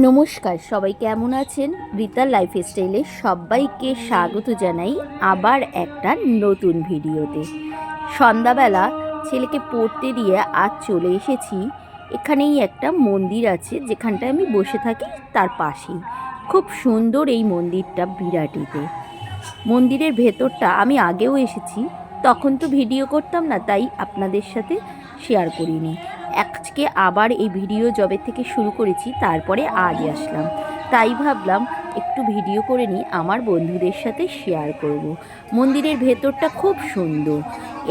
নমস্কার, সবাই কেমন আছেন? রিতার লাইফস্টাইলে সবাইকে স্বাগত জানাই আবার একটা নতুন ভিডিওতে। সন্ধ্যাবেলা ছেলেকে পড়তে দিয়ে আজ চলে এসেছি। এখানেই একটা মন্দির আছে যেখানটায় আমি বসে থাকি, তার পাশেই। খুব সুন্দর এই মন্দিরটা, বিরাটিতে। মন্দিরের ভেতরটা আমি আগেও এসেছি, তখন তো ভিডিও করতাম না, তাই আপনাদের সাথে শেয়ার করিনি। আজকে আবার এই ভিডিও যবে থেকে শুরু করেছি, তারপরে আজ আসলাম, তাই ভাবলাম একটু ভিডিও করে নিই, আমার বন্ধুদের সাথে শেয়ার করব। মন্দিরের ভেতরটা খুব সুন্দর।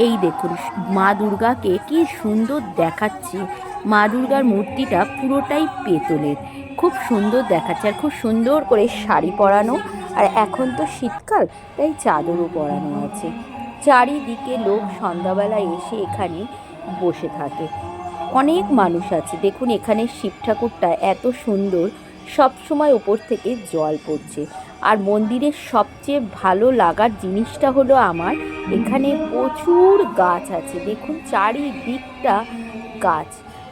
এই দেখুন, মা দুর্গাকে কি সুন্দর দেখাচ্ছে। মা দুর্গার মূর্তিটা পুরোটাই পেতলের, খুব সুন্দর দেখাচ্ছে। আর খুব সুন্দর করে শাড়ি পরানো, আর এখন তো শীতকাল, তাই চাদরও পরানো আছে। চারিদিকে লোক সন্ধ্যাবেলায় এসে এখানে বসে থাকে। অনেক মানুষ আছে। দেখুন, এখানে শিব ঠাকুরটা এত সুন্দর, সব সময় ওপর থেকে জল পড়ছে। আর মন্দিরের সবচেয়ে ভালো লাগার জিনিসটা হলো আমার, এখানে প্রচুর গাছ আছে। দেখুন, চারিদিকটা গাছ,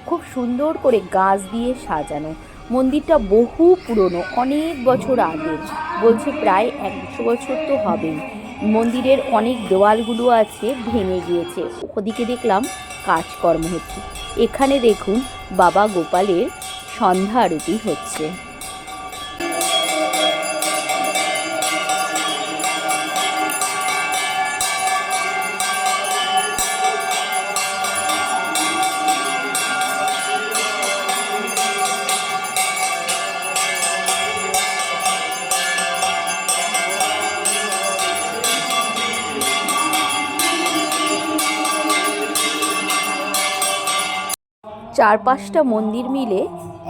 খুব সুন্দর করে গাছ দিয়ে সাজানো। মন্দিরটা বহু পুরনো, অনেক বছর আগের, বলছে প্রায় 100 বছর তো হবেই। মন্দিরের অনেক দেওয়ালগুলো আছে ভেঙে গিয়েছে। ওদিকে দেখলাম কাজকর্ম হচ্ছে। এখানে দেখুন, বাবা গোপালের সন্ধ্যা আরতি হচ্ছে। চার পাঁচটা মন্দির মিলে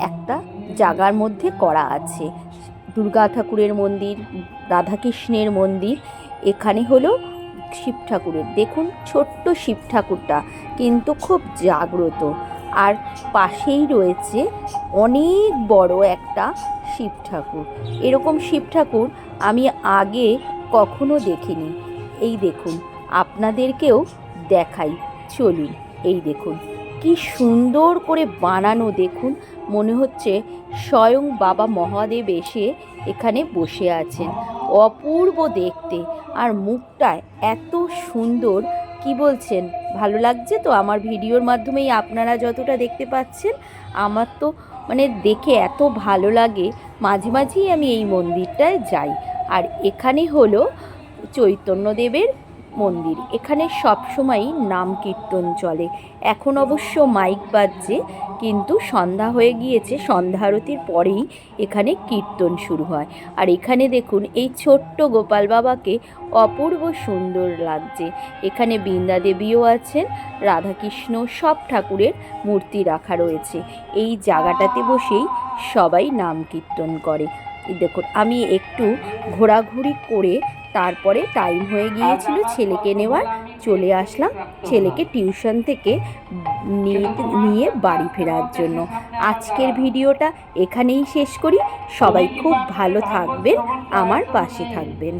একটা জায়গার মধ্যে করা আছে। দুর্গা ঠাকুরের মন্দির, রাধাকৃষ্ণের মন্দির, এখানে হলো শিব ঠাকুরের। দেখুন, ছোট্ট শিব ঠাকুরটা কিন্তু খুব জাগ্রত। আর পাশেই রয়েছে অনেক বড় একটা শিব ঠাকুর। এরকম শিব ঠাকুর আমি আগে কখনো দেখিনি। এই দেখুন, আপনাদেরকেও দেখাই, চলুন। এই দেখুন কি সুন্দর করে বানানো। দেখুন, মনে হচ্ছে স্বয়ং বাবা মহাদেব এসে এখানে বসে আছেন। অপূর্ব দেখতে, আর মুখটা এত সুন্দর। কি বলছেন, ভালো লাগছে তো? আমার ভিডিওর মাধ্যমেই আপনারা যতটা দেখতে পাচ্ছেন, আমার তো দেখে এত ভালো লাগে। মাঝে মাঝেই আমি এই মন্দিরটায় যাই। আর এখানে হলো চৈতন্যদেবের মন্দির। এখানে সবসময়ই নাম কীর্তন চলে। এখন অবশ্য মাইক বাজছে, কিন্তু সন্ধ্যা হয়ে গিয়েছে, সন্ধ্যা আরতির পরেই এখানে কীর্তন শুরু হয়। আর এখানে দেখুন, এই ছোট্ট গোপাল বাবাকে অপূর্ব সুন্দর লাগছে। এখানে বৃন্দা দেবীও আছেন, রাধাকৃষ্ণ, সব ঠাকুরের মূর্তি রাখা রয়েছে। এই জায়গাটাতে বসেই সবাই নাম কীর্তন করে। দেখুন, আমি একটু ঘোরাঘুরি করে তারপরে টাইম হয়ে গিয়েছিল ছেলেকে নেওয়ার, চলে আসলাম ছেলেকে টিউশন থেকে নিয়ে বাড়ি ফেরার জন্য। আজকের ভিডিওটা এখানেই শেষ করি। সবাই খুব ভালো থাকবেন, আমার পাশে থাকবেন।